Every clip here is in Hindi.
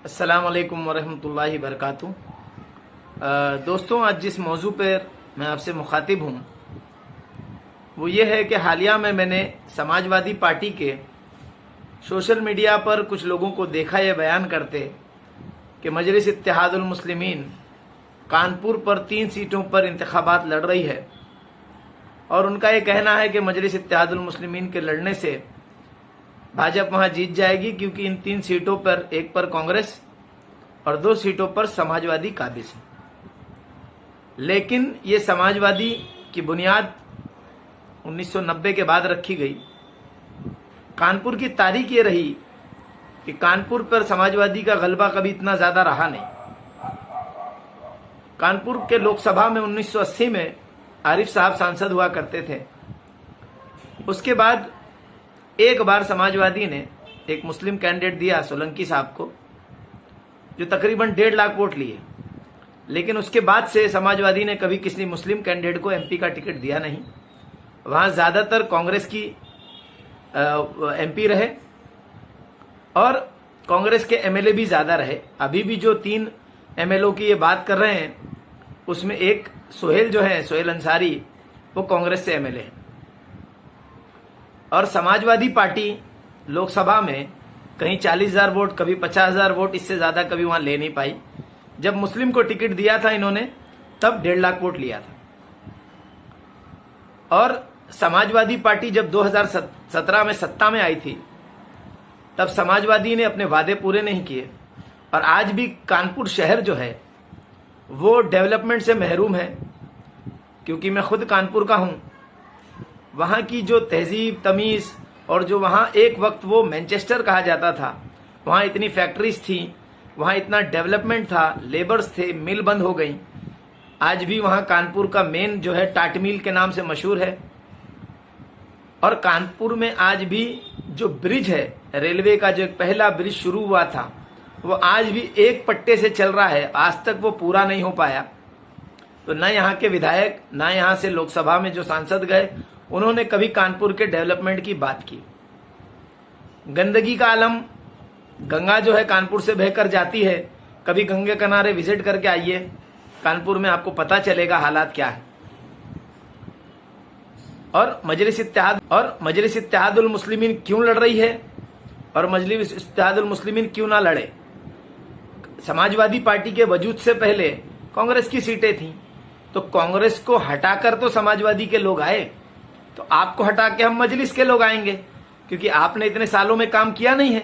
अस्सलाम वालेकुम वरहमतुल्लाहि वबरकातुहू। दोस्तों, आज जिस मौजू पर मैं आपसे मुखातिब हूँ वो ये है कि हालिया में मैंने समाजवादी पार्टी के सोशल मीडिया पर कुछ लोगों को देखा ये बयान करते कि मजलिस इत्तेहादुल मुस्लिमीन कानपुर पर 3 सीटों पर इंतखाबात लड़ रही है और उनका ये कहना है कि मजलिस इत्तेहादुल मुस्लिमीन के लड़ने से भाजपा वहां जीत जाएगी, क्योंकि इन 3 सीटों पर एक पर कांग्रेस और 2 सीटों पर समाजवादी काबिज है। लेकिन ये समाजवादी की बुनियाद 1990 के बाद रखी गई। कानपुर की तारीख ये रही कि कानपुर पर समाजवादी का गलबा कभी इतना ज्यादा रहा नहीं। कानपुर के लोकसभा में 1980 में आरिफ साहब सांसद हुआ करते थे। उसके बाद एक बार समाजवादी ने एक मुस्लिम कैंडिडेट दिया सोलंकी साहब को, जो तकरीबन 1.5 लाख वोट लिए। लेकिन उसके बाद से समाजवादी ने कभी किसी मुस्लिम कैंडिडेट को एमपी का टिकट दिया नहीं। वहां ज्यादातर कांग्रेस की एमपी रहे और कांग्रेस के एमएलए भी ज्यादा रहे। अभी भी जो 3 एमएलओ की ये बात कर रहे हैं उसमें एक सोहेल अंसारी, वो कांग्रेस से एमएलए है। और समाजवादी पार्टी लोकसभा में कहीं 40,000 वोट, कभी 50,000 वोट, इससे ज्यादा कभी वहां ले नहीं पाई। जब मुस्लिम को टिकट दिया था इन्होंने तब 1.5 लाख वोट लिया था। और समाजवादी पार्टी जब 2017 में सत्ता में आई थी तब समाजवादी ने अपने वादे पूरे नहीं किए और आज भी कानपुर शहर जो है वो डेवलपमेंट से महरूम है। क्योंकि मैं खुद कानपुर का हूं, वहां की जो तहजीब तमीज और जो वहां एक वक्त वो मैनचेस्टर कहा जाता था, वहां इतनी फैक्ट्रीज थी, वहां इतना डेवलपमेंट था, लेबर्स थे, मिल बंद हो गई। आज भी वहां कानपुर का मेन जो है टाट मिल के नाम से मशहूर है। और कानपुर में आज भी जो ब्रिज है, रेलवे का जो एक पहला ब्रिज शुरू हुआ था, वो आज भी एक पट्टे से चल रहा है। आज तक वो पूरा नहीं हो पाया। तो न यहाँ के विधायक, न यहाँ से लोकसभा में जो सांसद गए, उन्होंने कभी कानपुर के डेवलपमेंट की बात की। गंदगी का आलम, गंगा जो है कानपुर से बहकर जाती है। कभी गंगे किनारे विजिट करके आइए, कानपुर में आपको पता चलेगा हालात क्या है। और मजलिस इत्तेहादुल मुस्लिमीन क्यों लड़ रही है और मजलिस इत्तेहादुल मुस्लिमीन क्यों ना लड़े। समाजवादी पार्टी के वजूद से पहले कांग्रेस की सीटें थीं, तो कांग्रेस को हटाकर तो समाजवादी के लोग आए, तो आपको हटा के हम मजलिस के लोग आएंगे, क्योंकि आपने इतने सालों में काम किया नहीं है।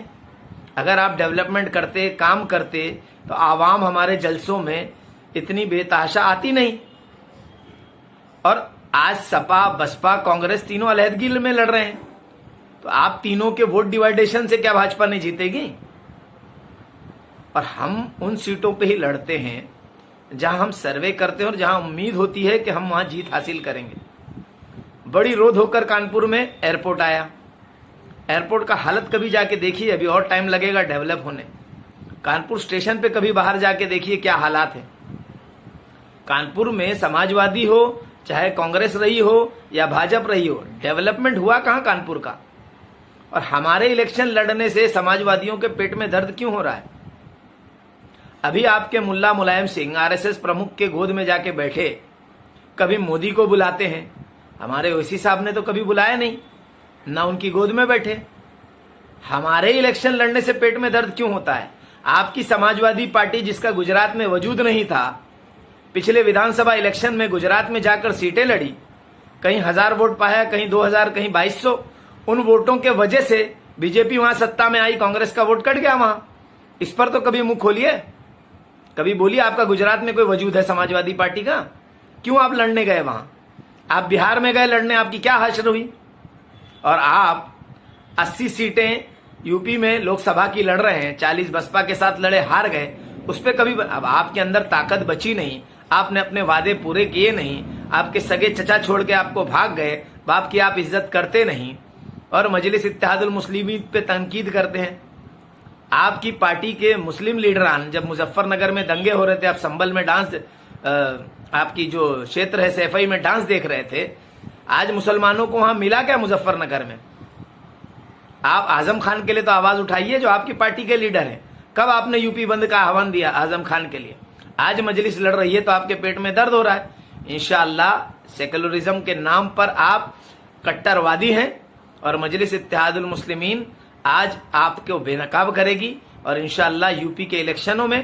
अगर आप डेवलपमेंट करते, काम करते, तो आवाम हमारे जलसों में इतनी बेतहाशा आती नहीं। और आज सपा, बसपा, कांग्रेस तीनों अलहदगी में लड़ रहे हैं, तो आप तीनों के वोट डिवाइडेशन से क्या भाजपा नहीं जीतेगी। और हम उन सीटों पे ही लड़ते हैं जहां हम सर्वे करते हैं और जहां उम्मीद होती है कि हम वहां जीत हासिल करेंगे। बड़ी रोध होकर कानपुर में एयरपोर्ट आया। एयरपोर्ट का हालत कभी जाके देखिए, अभी और टाइम लगेगा डेवलप होने। कानपुर स्टेशन पे कभी बाहर जाके देखिए क्या हालात है। कानपुर में समाजवादी हो, चाहे कांग्रेस रही हो या भाजपा रही हो, डेवलपमेंट हुआ कहां कानपुर का। और हमारे इलेक्शन लड़ने से समाजवादियों के पेट में दर्द क्यों हो रहा है। अभी आपके मुल्ला मुलायम सिंह आरएसएस प्रमुख के गोद में जाके बैठे, कभी मोदी को बुलाते हैं। हमारे ओवैसी साहब ने तो कभी बुलाया नहीं, ना उनकी गोद में बैठे। हमारे इलेक्शन लड़ने से पेट में दर्द क्यों होता है। आपकी समाजवादी पार्टी, जिसका गुजरात में वजूद नहीं था, पिछले विधानसभा इलेक्शन में गुजरात में जाकर सीटें लड़ी, कहीं 1000 वोट पाया, कहीं 2000, कहीं 2200। उन वोटों के वजह से बीजेपी वहां सत्ता में आई, कांग्रेस का वोट कट गया वहां। इस पर तो कभी मुंह खोलिए, कभी बोलिए आपका गुजरात में कोई वजूद है समाजवादी पार्टी का। क्यों आप लड़ने गए वहां। आप बिहार में गए लड़ने, आपकी क्या हासिल हुई। और आप 80 सीटें यूपी में लोकसभा की लड़ रहे हैं, 40 बसपा के साथ लड़े, हार गए। उस पर कभी, अब आपके अंदर ताकत बची नहीं, आपने अपने वादे पूरे किए नहीं, आपके सगे चचा छोड़ के आपको भाग गए, बाप की आप इज्जत करते नहीं और मजलिस इत्तेहादुल मुस्लिमीन पे तनकीद करते हैं। आपकी पार्टी के मुस्लिम लीडरान जब मुजफ्फरनगर में दंगे हो रहे थे, आप संभल में डांस, आपकी जो क्षेत्र है सैफई में डांस देख रहे थे। आज मुसलमानों को वहां मिला क्या मुजफ्फरनगर में। आप आजम खान के लिए तो आवाज उठाइए जो आपकी पार्टी के लीडर हैं। कब आपने यूपी बंद का आह्वान दिया आजम खान के लिए? आज मजलिस लड़ रही है तो आपके पेट में दर्द हो रहा है। इंशाअल्लाह सेकुलरिज्म के नाम पर आप कट्टरवादी हैं और मजलिस इत्तेहादुल मुस्लिमीन आज आपको बेनकाब करेगी और इंशाअल्लाह यूपी के इलेक्शनों में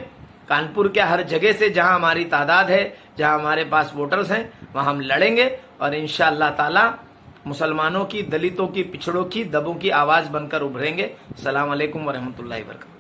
कानपुर के हर जगह से जहां हमारी तादाद है, जहां हमारे पास वोटर्स हैं, वहां हम लड़ेंगे और इंशाअल्लाह ताला मुसलमानों की, दलितों की, पिछड़ों की, दबों की आवाज बनकर उभरेंगे। अस्सलाम वालेकुम व रहमतुल्लाहि व बरकातहू।